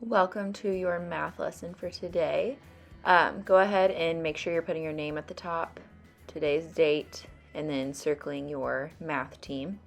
Welcome to your math lesson for today. Go ahead and make sure you're putting your name at the top, today's date, and then circling your math team.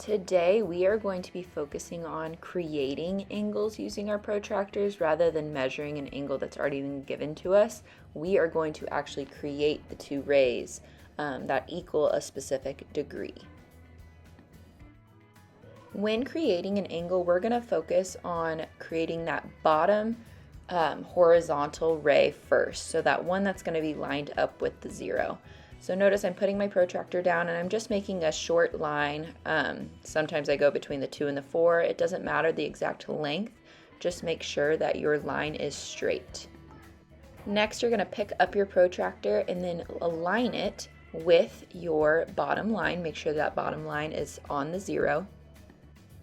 Today we are going to be focusing on creating angles using our protractors rather than measuring an angle that's already been given to us. We are going to actually create the two rays that equal a specific degree. When creating an angle, we're going to focus on creating that bottom horizontal ray first, so that one that's going to be lined up with the 0. So notice I'm putting my protractor down and I'm just making a short line. Sometimes I go between the 2 and the 4. It doesn't matter the exact length. Just make sure that your line is straight. Next, you're going to pick up your protractor and then align it with your bottom line. Make sure that bottom line is on the 0.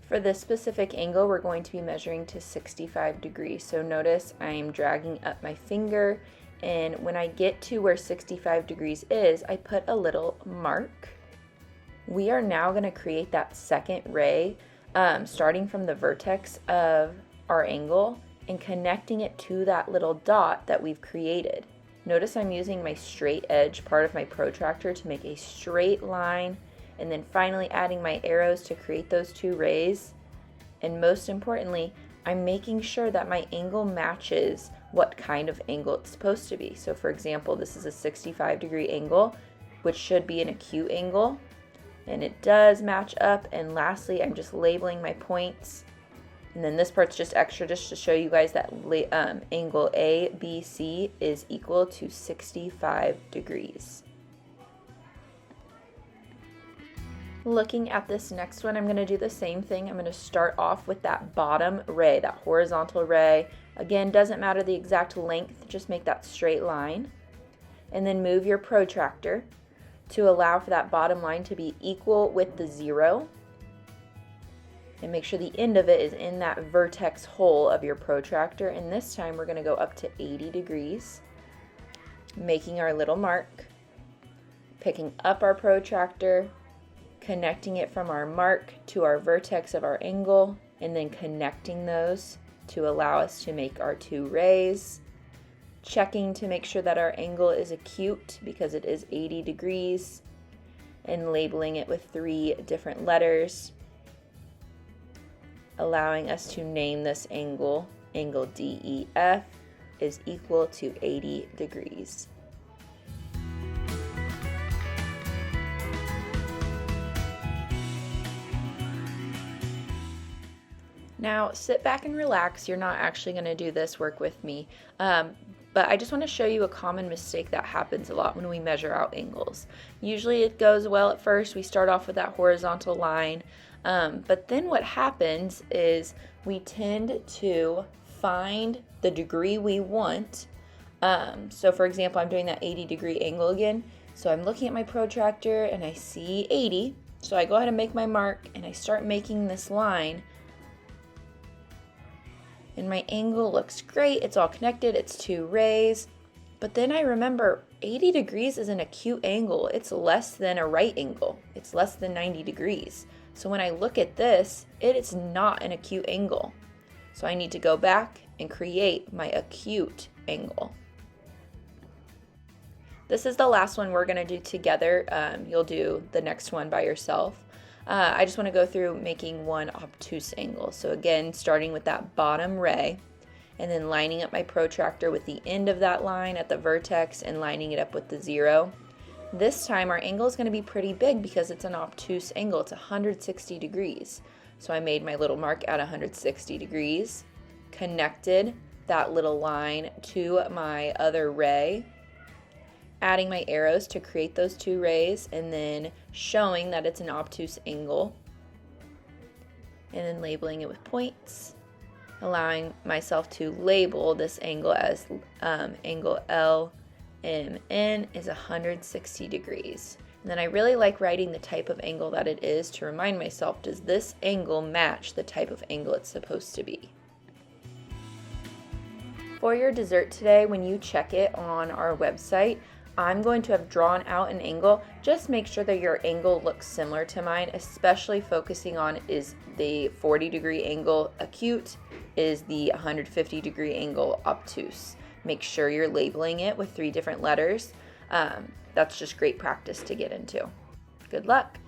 For this specific angle, we're going to be measuring to 65 degrees. So notice I'm dragging up my finger, and when I get to where 65 degrees is, I put a little mark. We are now going to create that second ray, starting from the vertex of our angle and connecting it to that little dot that we've created. Notice I'm using my straight edge part of my protractor to make a straight line, and then finally adding my arrows to create those two rays. And most importantly, I'm making sure that my angle matches what kind of angle it's supposed to be. So for example, this is a 65-degree angle, which should be an acute angle, and it does match up. And lastly, I'm just labeling my points. And then this part's just extra just to show you guys that angle ABC is equal to 65 degrees. Looking at this next one, I'm going to do the same thing. I'm going to start off with that bottom ray, that horizontal ray. Again, doesn't matter the exact length, just make that straight line. And then move your protractor to allow for that bottom line to be equal with the 0. And make sure the end of it is in that vertex hole of your protractor. And this time we're going to go up to 80 degrees, making our little mark, picking up our protractor, connecting it from our mark to our vertex of our angle, and then connecting those to allow us to make our two rays. Checking to make sure that our angle is acute because it is 80 degrees, and labeling it with 3 different letters, allowing us to name this angle. Angle DEF is equal to 80 degrees. Now sit back and relax. You're not actually going to do this work with me, but I just want to show you a common mistake that happens a lot when we measure out angles. Usually it goes well at first. We start off with that horizontal line, but then what happens is we tend to find the degree we want. So for example, I'm doing that 80-degree angle again. So I'm looking at my protractor and I see 80. So I go ahead and make my mark and I start making this line. And my angle looks great, it's all connected, it's two rays. But then I remember 80 degrees is an acute angle. It's less than a right angle. It's less than 90 degrees. So when I look at this, it is not an acute angle. So I need to go back and create my acute angle. This is the last one we're going to do together. You'll do the next one by yourself. I just want to go through making one obtuse angle. So again, starting with that bottom ray and then lining up my protractor with the end of that line at the vertex and lining it up with the 0. This time our angle is going to be pretty big because it's an obtuse angle. It's 160 degrees. So I made my little mark at 160 degrees, connected that little line to my other ray, adding my arrows to create those two rays, and then showing that it's an obtuse angle, and then labeling it with points, allowing myself to label this angle as angle MN is 160 degrees. And then I really like writing the type of angle that it is to remind myself, does this angle match the type of angle it's supposed to be? For your dessert today, when you check it on our website, I'm going to have drawn out an angle. Just make sure that your angle looks similar to mine, especially focusing on, is the 40-degree angle acute, is the 150-degree angle obtuse. Make sure you're labeling it with 3 different letters. That's just great practice to get into. Good luck.